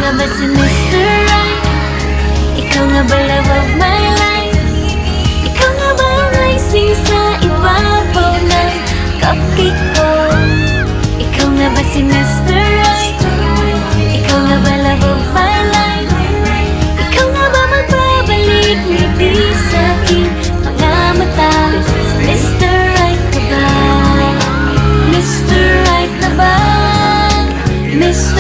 nga ba si Mr. Right? Ikaw nga ba love of my life? Ikaw nga ba ang icing sa ibabaw ng cupcake ko? Ikaw nga ba si Mr. Right? Ikaw nga ba love of my life? Ikaw nga ba magbabalik ngiti sa aking mga mata? Si Mr. Right na ba? Mr. Right na ba? Mr.